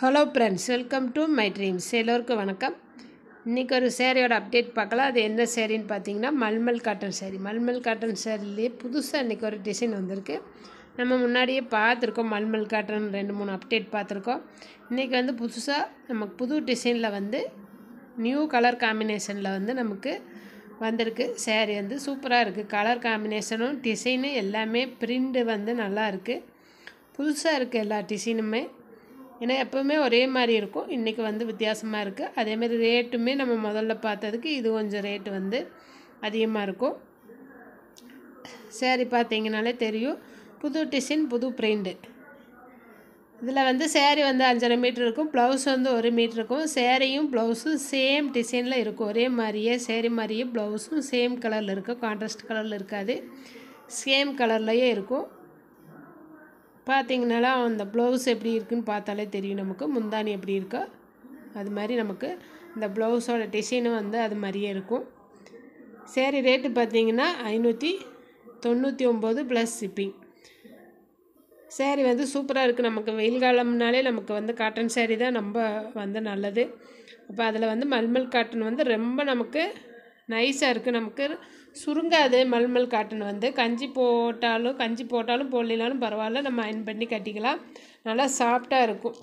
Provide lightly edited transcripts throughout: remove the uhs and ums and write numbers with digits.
Hello friends, welcome to my dreams. எல்லோருக்கும் வணக்கம். இன்றைக்கி ஒரு சேரீயோட அப்டேட் பார்க்கலாம். அது என்ன சேரீன்னு பார்த்தீங்கன்னா மல்மல் காட்டன் சேரீ. மல்மல் காட்டன் சேரீலேயே புதுசாக இன்றைக்கி ஒரு டிசைன் வந்திருக்கு. நம்ம முன்னாடியே பார்த்துருக்கோம், மல்மல் காட்டன் 2-3 அப்டேட் பார்த்துருக்கோம். இன்றைக்கி வந்து புதுசாக நமக்கு புது டிசைனில் வந்து நியூ கலர் காம்பினேஷனில் வந்து நமக்கு வந்திருக்கு. சேரீ வந்து சூப்பராக இருக்குது. கலர் காம்பினேஷனும் டிசைனும் எல்லாமே பிரிண்டு வந்து நல்லா இருக்குது. புதுசாக இருக்குது எல்லா டிசைனுமே. ஏன்னா எப்போவுமே ஒரே மாதிரி இருக்கும், இன்றைக்கி வந்து வித்தியாசமாக இருக்குது. அதேமாதிரி ரேட்டுமே நம்ம முதல்ல பார்த்ததுக்கு இது கொஞ்சம் ரேட்டு வந்து அதிகமாக இருக்கும். சேரீ பார்த்தீங்கனாலே தெரியும், புது டிசைன் புது பிரிண்டு. இதில் வந்து சேரீ வந்து 5.5 மீட்டர் இருக்கும், ப்ளவுஸ் வந்து 1 மீட்டர் இருக்கும். சேரீயும் ப்ளவுஸும் சேம் டிசைனில் இருக்கும், ஒரே மாதிரியே சேரீ மாதிரியே ப்ளவுஸும் சேம் கலரில் இருக்கும், கான்ட்ராஸ்ட் கலரில் இருக்காது, சேம் கலர்லேயே இருக்கும். பார்த்திங்கனால அந்த ப்ளவுஸ் எப்படி இருக்குதுன்னு பார்த்தாலே தெரியும் நமக்கு, முந்தானி எப்படி இருக்கோ அது மாதிரி நமக்கு இந்த ப்ளவுஸோட டிசைனும் வந்து அது மாதிரியே இருக்கும். சேரீ ரேட்டு பார்த்திங்கன்னா 599 ப்ளஸ் ஷிப்பிங். சேரீ வந்து சூப்பராக இருக்குது. நமக்கு வெயில் காலம்னாலே நமக்கு வந்து காட்டன் சேரீ தான் ரொம்ப வந்து நல்லது. அப்போ அதில் வந்து மல்மல் காட்டன் வந்து ரொம்ப நமக்கு நைஸாக இருக்குது, நமக்கு சுருங்காது. மல்மல் காட்டன் வந்து கஞ்சி போட்டாலும் போடலினாலும் பரவாயில்ல, நம்ம அயன் பண்ணி கட்டிக்கலாம். நல்லா சாஃப்டாக இருக்கும்.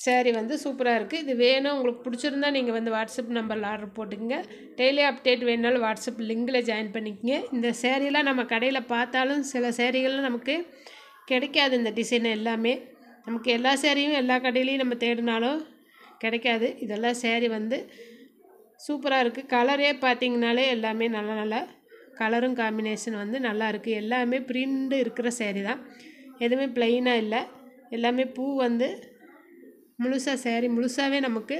சேரீ வந்து சூப்பராக இருக்குது. இது வேணும் உங்களுக்கு பிடிச்சிருந்தா நீங்கள் வந்து வாட்ஸ்அப் நம்பரில் ஆர்டர் போட்டுக்கங்க. டெய்லி அப்டேட் வேணுனாலும் வாட்ஸ்அப் லிங்கில் ஜாயின் பண்ணிக்கங்க. இந்த சேரீலாம் நம்ம கடையில் பார்த்தாலும் சில சேரீகள்லாம் நமக்கு கிடைக்காது. இந்த டிசைன் எல்லாமே நமக்கு எல்லா சேரீயும் எல்லா கடையிலையும் நம்ம தேடினாலும் கிடைக்காது. இதெல்லாம் சேரீ வந்து சூப்பராக இருக்குது. கலரே பார்த்திங்கனாலே எல்லாமே நல்ல கலரும் காம்பினேஷன் வந்து நல்லா இருக்குது. எல்லாமே பிரிண்டு இருக்கிற சேரீ தான், எதுவுமே ப்ளைனாக இல்லை. எல்லாமே பூ வந்து முழுசாக சேரீ முழுசாகவே நமக்கு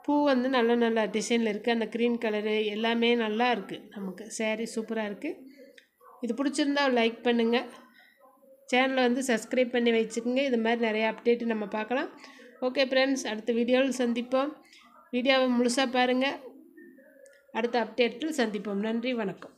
பூ வந்து நல்ல டிசைனில் இருக்குது. அந்த க்ரீன் கலரு எல்லாமே நல்லா இருக்குது. நமக்கு சேரீ சூப்பராக இருக்குது. இது பிடிச்சிருந்தா லைக் பண்ணுங்கள், சேனலை வந்து சப்ஸ்கிரைப் பண்ணி வச்சுக்கோங்க. இது மாதிரி நிறைய அப்டேட்டு நம்ம பார்க்கலாம். ஓகே ஃப்ரெண்ட்ஸ், அடுத்த வீடியோவில் சந்திப்போம். வீடியோவை முழுசாக பாருங்கள். அடுத்த அப்டேட்டில் சந்திப்போம். நன்றி, வணக்கம்.